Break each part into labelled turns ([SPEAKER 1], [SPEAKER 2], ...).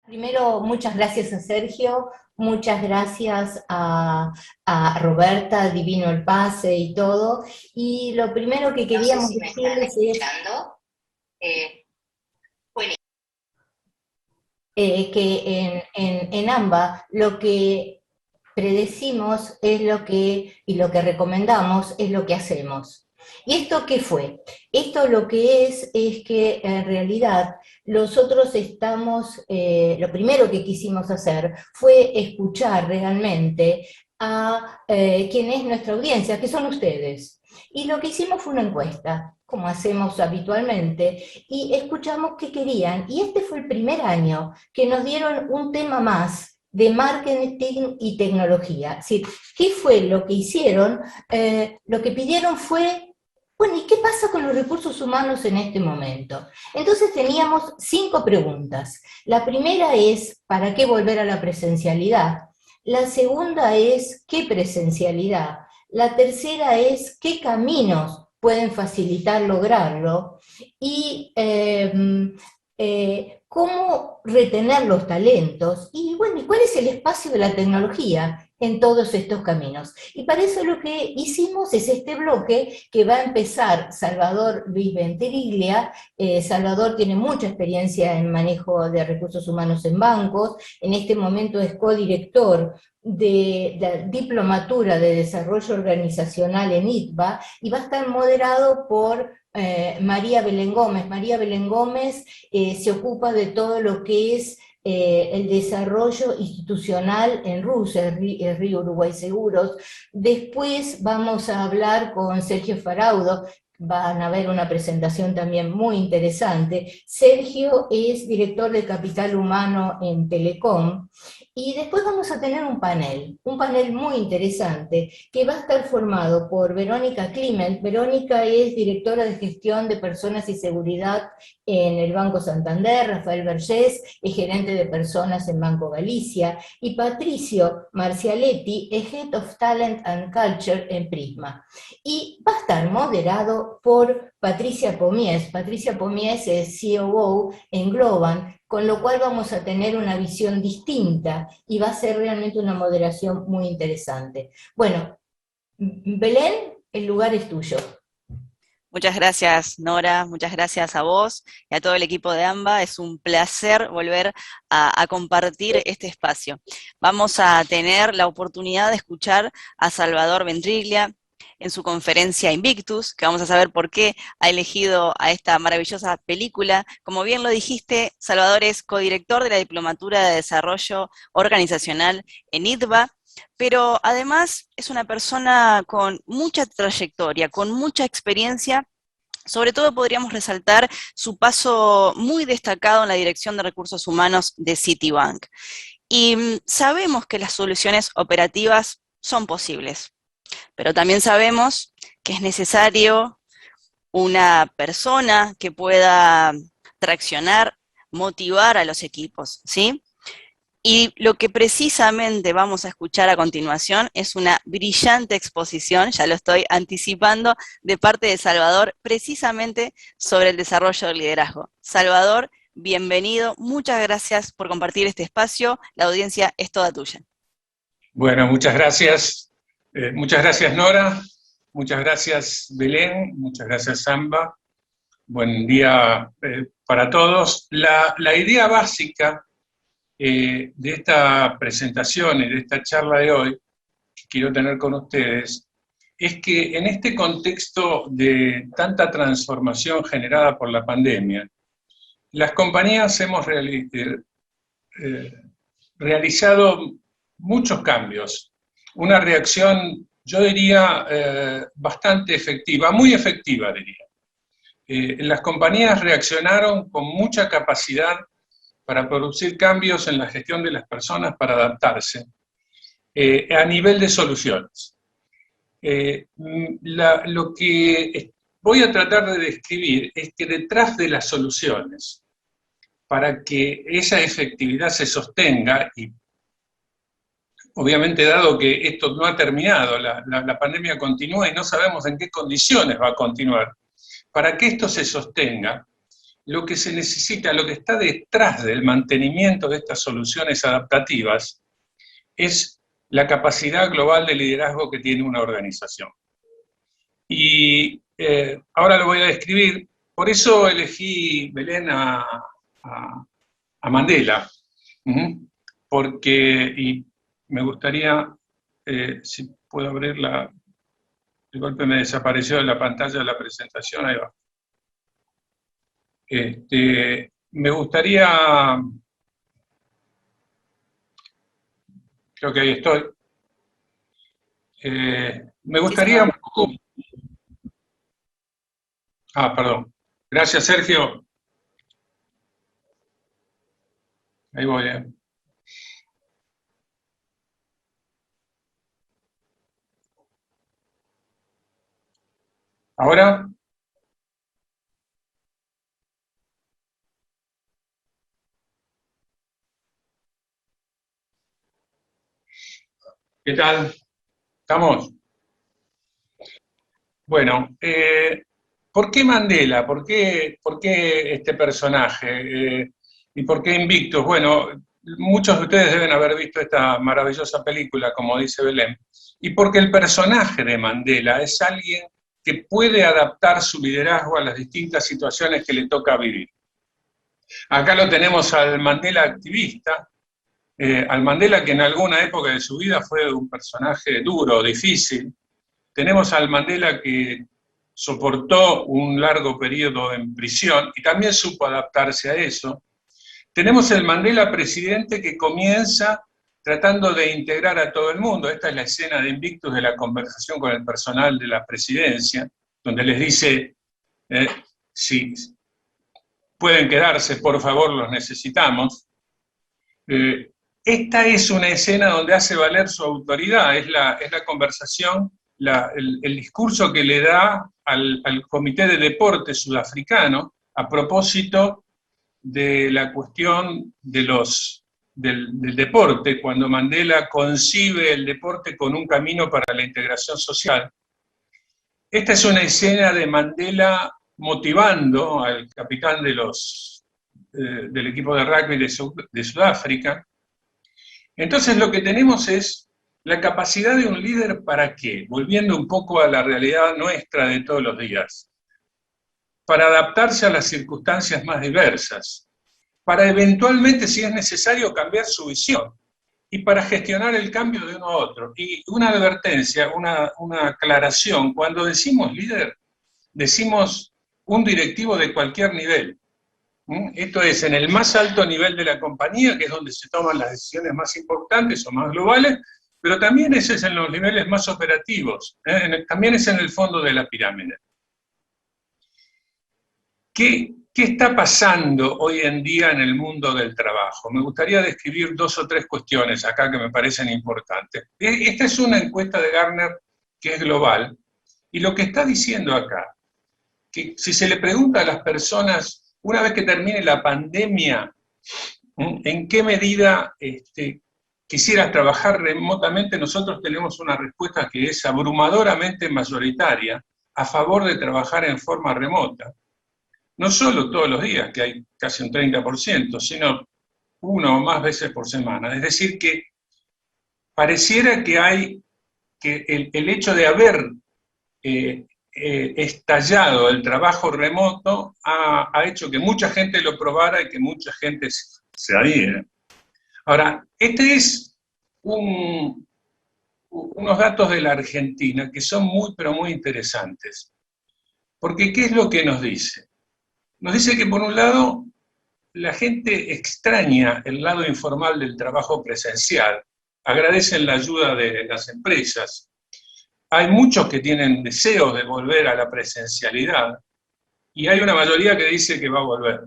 [SPEAKER 1] Primero, muchas gracias a Sergio, muchas gracias a Roberta, Divino el Pase y todo. Y lo primero que
[SPEAKER 2] No sé
[SPEAKER 1] queríamos
[SPEAKER 2] si me están
[SPEAKER 1] decirles es
[SPEAKER 2] escuchando. Bueno,
[SPEAKER 1] que en AMBA lo que predecimos es y lo que recomendamos es lo que hacemos. ¿Y esto qué fue? Esto lo que es que en realidad nosotros lo primero que quisimos hacer fue escuchar realmente a quien es nuestra audiencia, que son ustedes. Y lo que hicimos fue una encuesta, como hacemos habitualmente, y escuchamos qué querían. Y este fue el primer año que nos dieron un tema más de marketing y tecnología. Es decir, ¿qué fue lo que hicieron? Lo que pidieron fue, bueno, ¿y qué pasa con los recursos humanos en este momento? Entonces teníamos 5 preguntas. La primera es, ¿para qué volver a la presencialidad? La segunda es, ¿qué presencialidad? La tercera es, ¿qué caminos pueden facilitar lograrlo? Y cómo retener los talentos y, bueno, ¿cuál es el espacio de la tecnología en todos estos caminos? Y para eso lo que hicimos es este bloque que va a empezar Salvador Luis Ventriglia. Salvador tiene mucha experiencia en manejo de recursos humanos en bancos, en este momento es codirector de la Diplomatura de Desarrollo Organizacional en ITBA y va a estar moderado por María Belén Gómez. María Belén Gómez se ocupa de todo lo que es el desarrollo institucional en Rusia, el Río Uruguay Seguros. Después vamos a hablar con Sergio Faraudo, van a ver una presentación también muy interesante. Sergio es director de Capital Humano en Telecom. Y después vamos a tener un panel muy interesante, que va a estar formado por Verónica Clement. Verónica es directora de gestión de personas y seguridad en el Banco Santander, Rafael Vergés es gerente de personas en Banco Galicia, y Patricio Marcialetti es Head of Talent and Culture en Prisma. Y va a estar moderado por Patricia Pomies. Patricia Pomies es COO en Globan, con lo cual vamos a tener una visión distinta y va a ser realmente una moderación muy interesante. Bueno, Belén, el lugar es tuyo.
[SPEAKER 3] Muchas gracias, Nora, muchas gracias a vos y a todo el equipo de AMBA. Es un placer volver a compartir este espacio. Vamos a tener la oportunidad de escuchar a Salvador Ventriglia en su conferencia Invictus, que vamos a saber por qué ha elegido a esta maravillosa película. Como bien lo dijiste, Salvador es codirector de la Diplomatura de Desarrollo Organizacional en ITBA, pero además es una persona con mucha trayectoria, con mucha experiencia. Sobre todo podríamos resaltar su paso muy destacado en la Dirección de Recursos Humanos de Citibank. Y sabemos que las soluciones operativas son posibles, pero también sabemos que es necesario una persona que pueda traccionar, motivar a los equipos, ¿sí? Y lo que precisamente vamos a escuchar a continuación es una brillante exposición, ya lo estoy anticipando, de parte de Salvador, precisamente sobre el desarrollo del liderazgo. Salvador, bienvenido, muchas gracias por compartir este espacio, la audiencia es toda tuya.
[SPEAKER 4] Bueno, muchas gracias. Muchas gracias, Nora. Muchas gracias, Belén. Muchas gracias, Samba. Buen día para todos. La idea básica de esta presentación y de esta charla de hoy que quiero tener con ustedes es que en este contexto de tanta transformación generada por la pandemia, las compañías hemos realizado muchos cambios, una reacción, yo diría, bastante efectiva, muy efectiva diría. Las compañías reaccionaron con mucha capacidad para producir cambios en la gestión de las personas para adaptarse a nivel de soluciones. Lo que voy a tratar de describir es que detrás de las soluciones, para que esa efectividad se sostenga, y obviamente dado que esto no ha terminado, la pandemia continúa y no sabemos en qué condiciones va a continuar, para que esto se sostenga, lo que se necesita, lo que está detrás del mantenimiento de estas soluciones adaptativas, es la capacidad global de liderazgo que tiene una organización. Y ahora lo voy a describir, por eso elegí, Belén, a Mandela, porque, y me gustaría, si puedo abrirla, de golpe me desapareció de la pantalla de la presentación, ahí va. Me gustaría, creo que ahí estoy, me gustaría un poco... Ah, perdón. Gracias, Sergio. Ahí voy, ¿Ahora? ¿Qué tal? ¿Estamos? Bueno, ¿por qué Mandela? ¿Por qué este personaje? ¿Y por qué Invictus? Bueno, muchos de ustedes deben haber visto esta maravillosa película, como dice Belén, y porque el personaje de Mandela es alguien que puede adaptar su liderazgo a las distintas situaciones que le toca vivir. Acá lo tenemos al Mandela activista, al Mandela que en alguna época de su vida fue un personaje duro, difícil. Tenemos al Mandela que soportó un largo periodo en prisión y también supo adaptarse a eso. Tenemos el Mandela presidente que comienza tratando de integrar a todo el mundo. Esta es la escena de Invictus de la conversación con el personal de la presidencia, donde les dice, si pueden quedarse, por favor, los necesitamos. Esta es una escena donde hace valer su autoridad, es la conversación, el discurso que le da al Comité de Deporte Sudafricano a propósito de la cuestión del deporte, cuando Mandela concibe el deporte con un camino para la integración social. Esta es una escena de Mandela motivando al capitán del equipo de rugby de Sudáfrica. Entonces lo que tenemos es la capacidad de un líder ¿para qué? Volviendo un poco a la realidad nuestra de todos los días. Para adaptarse a las circunstancias más diversas, para eventualmente, si es necesario, cambiar su visión, y para gestionar el cambio de uno a otro. Y una advertencia, una aclaración, cuando decimos líder, decimos un directivo de cualquier nivel. Esto es, en el más alto nivel de la compañía, que es donde se toman las decisiones más importantes o más globales, pero también ese es en los niveles más operativos, también es en el fondo de la pirámide. ¿Qué está pasando hoy en día en el mundo del trabajo? Me gustaría describir 2 o 3 cuestiones acá que me parecen importantes. Esta es una encuesta de Gartner que es global, y lo que está diciendo acá, que si se le pregunta a las personas, una vez que termine la pandemia, ¿en qué medida quisieras trabajar remotamente? Nosotros tenemos una respuesta que es abrumadoramente mayoritaria a favor de trabajar en forma remota. No solo todos los días, que hay casi un 30%, sino 1 o más veces por semana. Es decir, que pareciera que el hecho de haber estallado el trabajo remoto ha hecho que mucha gente lo probara y que mucha gente se adhiera. Ahora, este es unos datos de la Argentina que son muy, pero muy interesantes. Porque, ¿qué es lo que nos dice? Nos dice que, por un lado, la gente extraña el lado informal del trabajo presencial, agradecen la ayuda de las empresas. Hay muchos que tienen deseos de volver a la presencialidad, y hay una mayoría que dice que va a volver.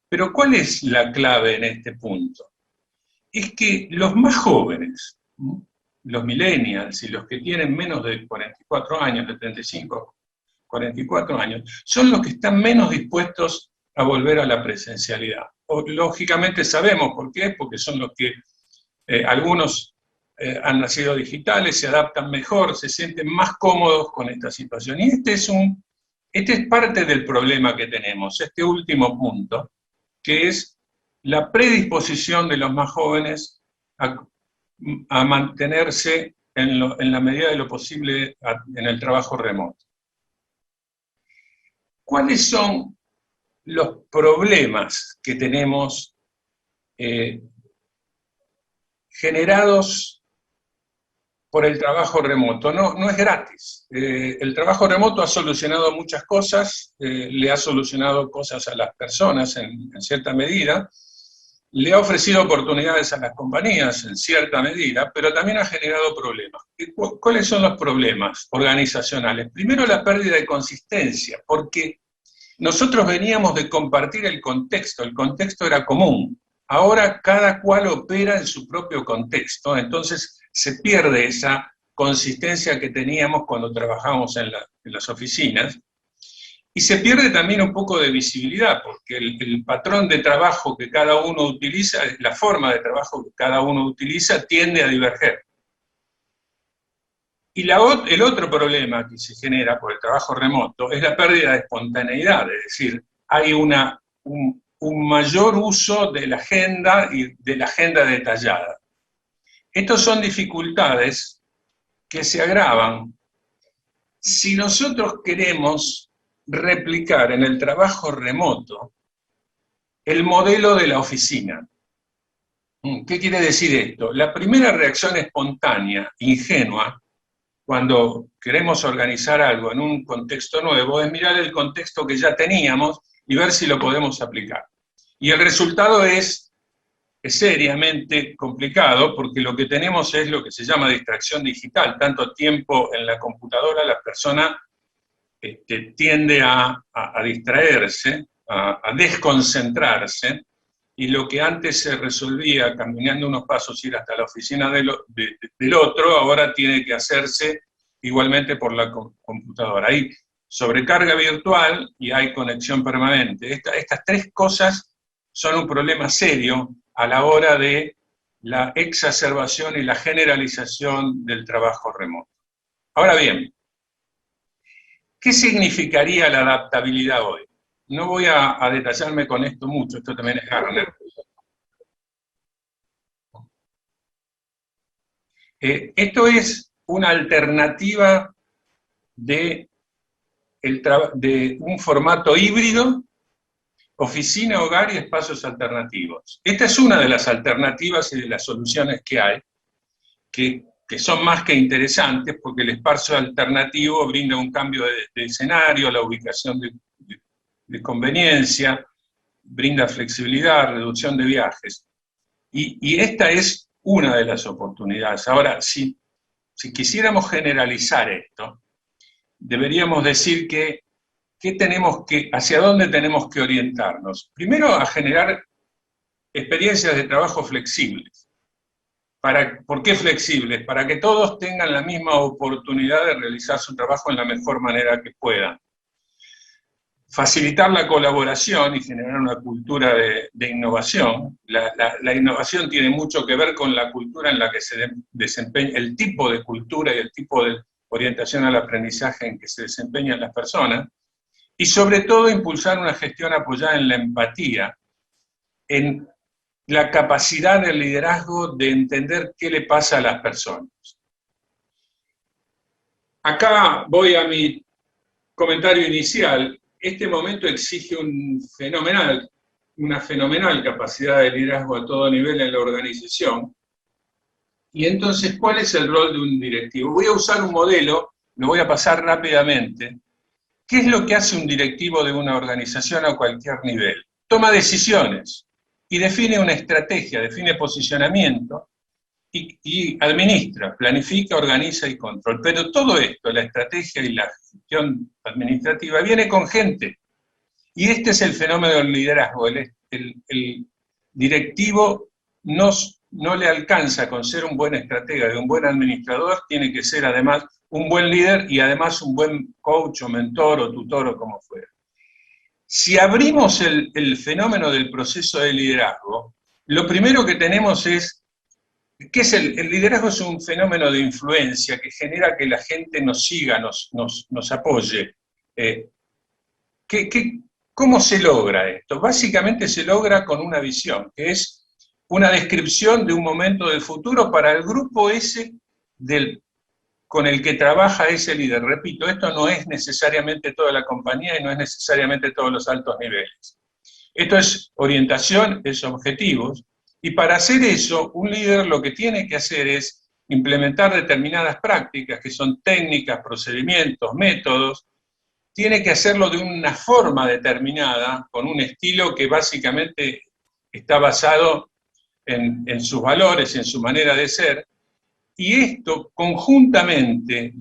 [SPEAKER 4] Pero ¿cuál es la clave en este punto? Es que los más jóvenes, los millennials y los que tienen menos de 44 años, de 35, 44 años, son los que están menos dispuestos a volver a la presencialidad. Lógicamente sabemos por qué, porque son los que algunos han nacido digitales, se adaptan mejor, se sienten más cómodos con esta situación. Y este es un Este es parte del problema que tenemos, este último punto, que es la predisposición de los más jóvenes a mantenerse en la medida de lo posible en el trabajo remoto. ¿Cuáles son los problemas que tenemos generados por el trabajo remoto? No es gratis. El trabajo remoto ha solucionado muchas cosas, le ha solucionado cosas a las personas en cierta medida, le ha ofrecido oportunidades a las compañías en cierta medida, pero también ha generado problemas. ¿Cuáles son los problemas organizacionales? Primero, la pérdida de consistencia, porque nosotros veníamos de compartir el contexto era común. Ahora cada cual opera en su propio contexto, entonces se pierde esa consistencia que teníamos cuando trabajábamos en las oficinas, y se pierde también un poco de visibilidad, porque el patrón de trabajo que cada uno utiliza, la forma de trabajo que cada uno utiliza, tiende a diverger. Y el otro problema que se genera por el trabajo remoto es la pérdida de espontaneidad, es decir, hay un mayor uso de la agenda y de la agenda detallada. Estas son dificultades que se agravan si nosotros queremos replicar en el trabajo remoto el modelo de la oficina. ¿Qué quiere decir esto? La primera reacción espontánea, ingenua, cuando queremos organizar algo en un contexto nuevo, es mirar el contexto que ya teníamos y ver si lo podemos aplicar. Y el resultado es seriamente complicado, porque lo que tenemos es lo que se llama distracción digital. Tanto tiempo en la computadora, la persona tiende a distraerse, a desconcentrarse, y lo que antes se resolvía caminando unos pasos, ir hasta la oficina del otro, ahora tiene que hacerse igualmente por la computadora. Hay sobrecarga virtual y hay conexión permanente. Estas tres cosas son un problema serio a la hora de la exacerbación y la generalización del trabajo remoto. Ahora bien, ¿qué significaría la adaptabilidad hoy? No voy a detallarme con esto mucho, esto también es Gartner. Esto es una alternativa de un formato híbrido, oficina, hogar y espacios alternativos. Esta es una de las alternativas y de las soluciones que hay, que son más que interesantes, porque el espacio alternativo brinda un cambio de escenario, la ubicación de conveniencia, brinda flexibilidad, reducción de viajes. Y esta es una de las oportunidades. Ahora, si quisiéramos generalizar esto, deberíamos decir hacia dónde tenemos que orientarnos. Primero, a generar experiencias de trabajo flexibles. ¿Por qué flexibles? Para que todos tengan la misma oportunidad de realizar su trabajo en la mejor manera que puedan. Facilitar la colaboración y generar una cultura de innovación. La innovación tiene mucho que ver con la cultura en la que se desempeña, el tipo de cultura y el tipo de orientación al aprendizaje en que se desempeñan las personas. Y sobre todo impulsar una gestión apoyada en la empatía, en la capacidad del liderazgo de entender qué le pasa a las personas. Acá voy a mi comentario inicial. Este momento exige una fenomenal capacidad de liderazgo a todo nivel en la organización. Y entonces, ¿cuál es el rol de un directivo? Voy a usar un modelo, lo voy a pasar rápidamente. ¿Qué es lo que hace un directivo de una organización a cualquier nivel? Toma decisiones y define una estrategia, define posicionamiento y administra, planifica, organiza y controla. Pero todo esto, la estrategia y la gestión administrativa, viene con gente. Y este es el fenómeno del liderazgo. El directivo no le alcanza con ser un buen estratega y un buen administrador, tiene que ser además un buen líder y además un buen coach o mentor o tutor o como fuera. Si abrimos el fenómeno del proceso de liderazgo, lo primero que tenemos es, ¿qué es el liderazgo? Es un fenómeno de influencia que genera que la gente nos siga, nos apoye. ¿Cómo se logra esto? Básicamente se logra con una visión, que es una descripción de un momento del futuro para el grupo ese con el que trabaja ese líder. Repito, esto no es necesariamente toda la compañía y no es necesariamente todos los altos niveles. Esto es orientación, es objetivos, y para hacer eso, un líder lo que tiene que hacer es implementar determinadas prácticas, que son técnicas, procedimientos, métodos. Tiene que hacerlo de una forma determinada, con un estilo que básicamente está basado en sus valores, en su manera de ser, y esto conjuntamente,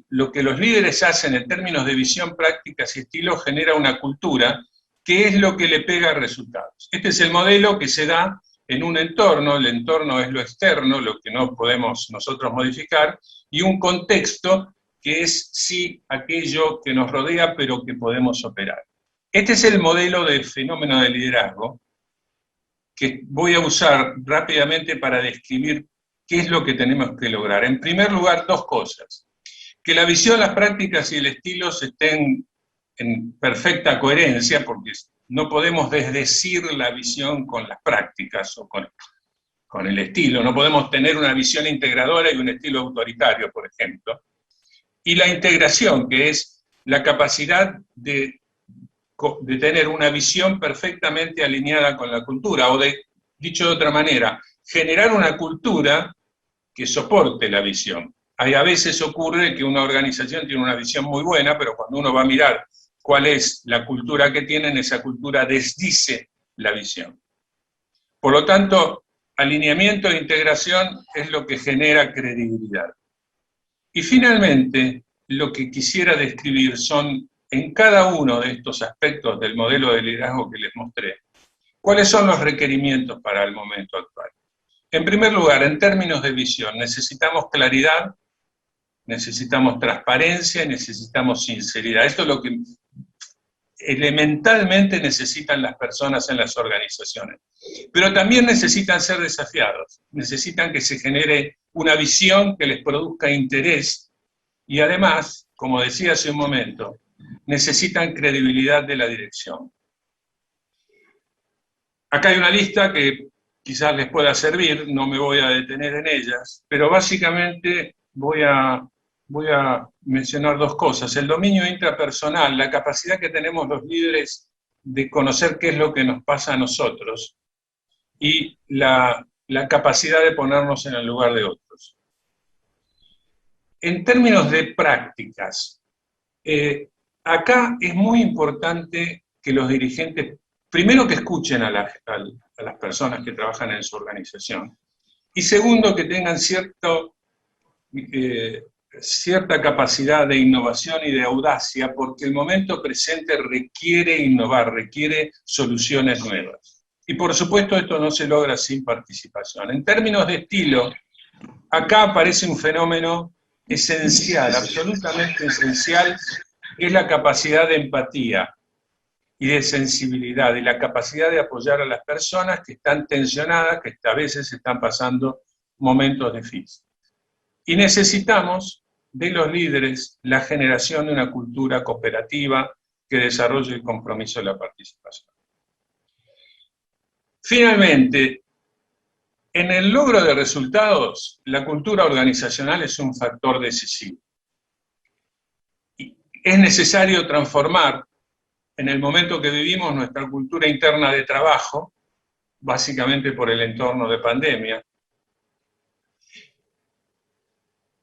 [SPEAKER 4] lo que los líderes hacen en términos de visión, prácticas y estilo, genera una cultura que es lo que le pega resultados. Este es el modelo que se da en un entorno, el entorno es lo externo, lo que no podemos nosotros modificar, y un contexto que es sí aquello que nos rodea, pero que podemos operar. Este es el modelo de fenómeno de liderazgo que voy a usar rápidamente para describir qué es lo que tenemos que lograr. En primer lugar, dos cosas. Que la visión, las prácticas y el estilo estén en perfecta coherencia, porque no podemos desdecir la visión con las prácticas o con el estilo. No podemos tener una visión integradora y un estilo autoritario, por ejemplo. Y la integración, que es la capacidad de tener una visión perfectamente alineada con la cultura, o dicho de otra manera, generar una cultura que soporte la visión. A veces ocurre que una organización tiene una visión muy buena, pero cuando uno va a mirar cuál es la cultura que tienen, esa cultura desdice la visión. Por lo tanto, alineamiento e integración es lo que genera credibilidad. Y finalmente, lo que quisiera describir son, en cada uno de estos aspectos del modelo de liderazgo que les mostré, cuáles son los requerimientos para el momento actual. En primer lugar, en términos de visión, necesitamos claridad, necesitamos transparencia y necesitamos sinceridad. Esto es lo que elementalmente necesitan las personas en las organizaciones. Pero también necesitan ser desafiados, necesitan que se genere una visión que les produzca interés y además, como decía hace un momento, necesitan credibilidad de la dirección. Acá hay una lista que quizás les pueda servir, no me voy a detener en ellas, pero básicamente voy a mencionar dos cosas. El dominio intrapersonal, la capacidad que tenemos los líderes de conocer qué es lo que nos pasa a nosotros, y la capacidad de ponernos en el lugar de otros. En términos de prácticas, acá es muy importante que los dirigentes, primero que escuchen a las personas que trabajan en su organización, y segundo que tengan cierta capacidad de innovación y de audacia, porque el momento presente requiere innovar, requiere soluciones nuevas. Y por supuesto esto no se logra sin participación. En términos de estilo, acá aparece un fenómeno esencial, absolutamente esencial, que es la capacidad de empatía y de sensibilidad, y la capacidad de apoyar a las personas que están tensionadas, que a veces están pasando momentos difíciles. Y necesitamos de los líderes la generación de una cultura cooperativa que desarrolle el compromiso de la participación. Finalmente, en el logro de resultados, la cultura organizacional es un factor decisivo. Es necesario transformar, en el momento que vivimos, nuestra cultura interna de trabajo, básicamente por el entorno de pandemia.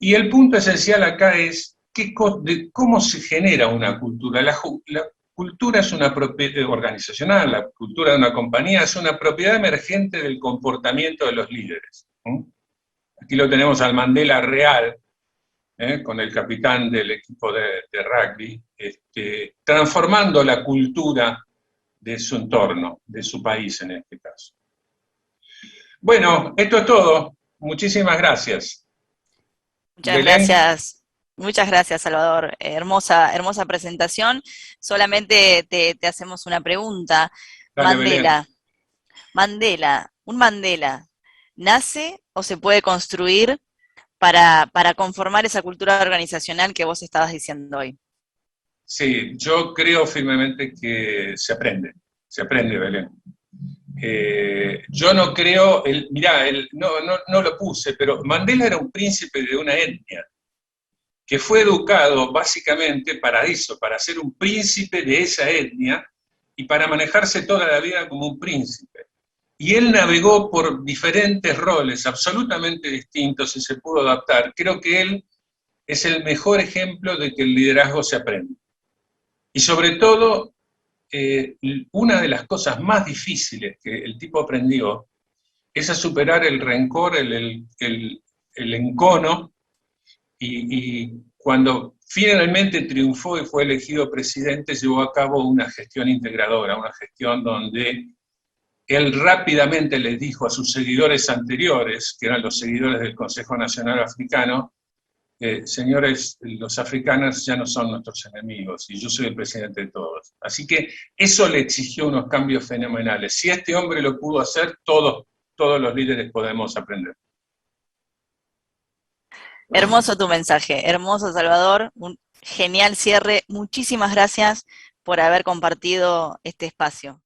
[SPEAKER 4] Y el punto esencial acá es cómo se genera una cultura. La cultura es una propiedad organizacional, la cultura de una compañía es una propiedad emergente del comportamiento de los líderes. Aquí lo tenemos al Mandela real, con el capitán del equipo de rugby, transformando la cultura de su entorno, de su país en este caso. Bueno, esto es todo. Muchísimas gracias.
[SPEAKER 3] Muchas gracias, Salvador. Hermosa presentación. Solamente te hacemos una pregunta.
[SPEAKER 4] Dale,
[SPEAKER 3] ¿Un Mandela nace o se puede construir para conformar esa cultura organizacional que vos estabas diciendo hoy?
[SPEAKER 4] Sí, yo creo firmemente que se aprende, Belén. Yo no creo, mirá, no lo puse, pero Mandela era un príncipe de una etnia, que fue educado básicamente para eso, para ser un príncipe de esa etnia y para manejarse toda la vida como un príncipe. Y él navegó por diferentes roles absolutamente distintos y se pudo adaptar. Creo que él es el mejor ejemplo de que el liderazgo se aprende. Y sobre todo, una de las cosas más difíciles que el tipo aprendió es a superar el rencor, el encono, y cuando finalmente triunfó y fue elegido presidente, llevó a cabo una gestión integradora, una gestión donde él rápidamente les dijo a sus seguidores anteriores, que eran los seguidores del Consejo Nacional Africano, señores, los africanos ya no son nuestros enemigos y yo soy el presidente de todos. Así que eso le exigió unos cambios fenomenales. Si este hombre lo pudo hacer, todos los líderes podemos aprender.
[SPEAKER 3] Hermoso tu mensaje, hermoso Salvador, un genial cierre. Muchísimas gracias por haber compartido este espacio.